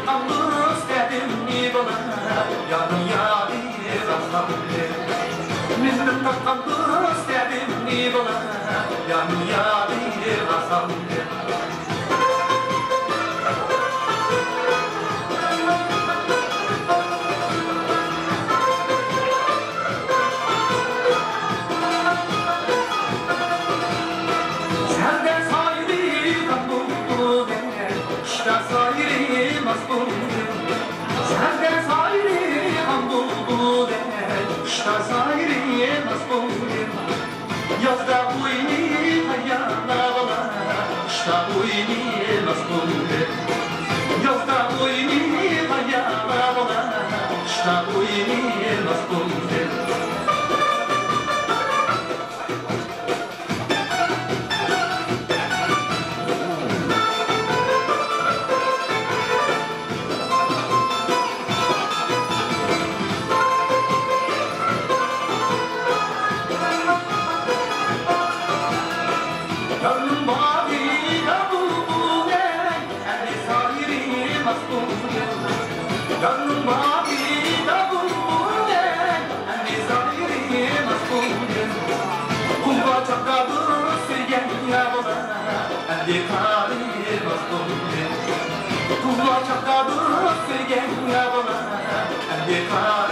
tatlı istedim ni bana yanım yadir asamde Minnim tatlı istedim ni bana yanım yadir asamde Yazda uyni hayana bana, şta uyni masbunde. Yazda uyni hayana bana, şta uyni masbunde. Yanım mavi da bulmuş Anne zahiri masbulun Kulba çakadı sevgen yavana Anne kari masbulun Kulba çakadı sevgen yavana Anne kari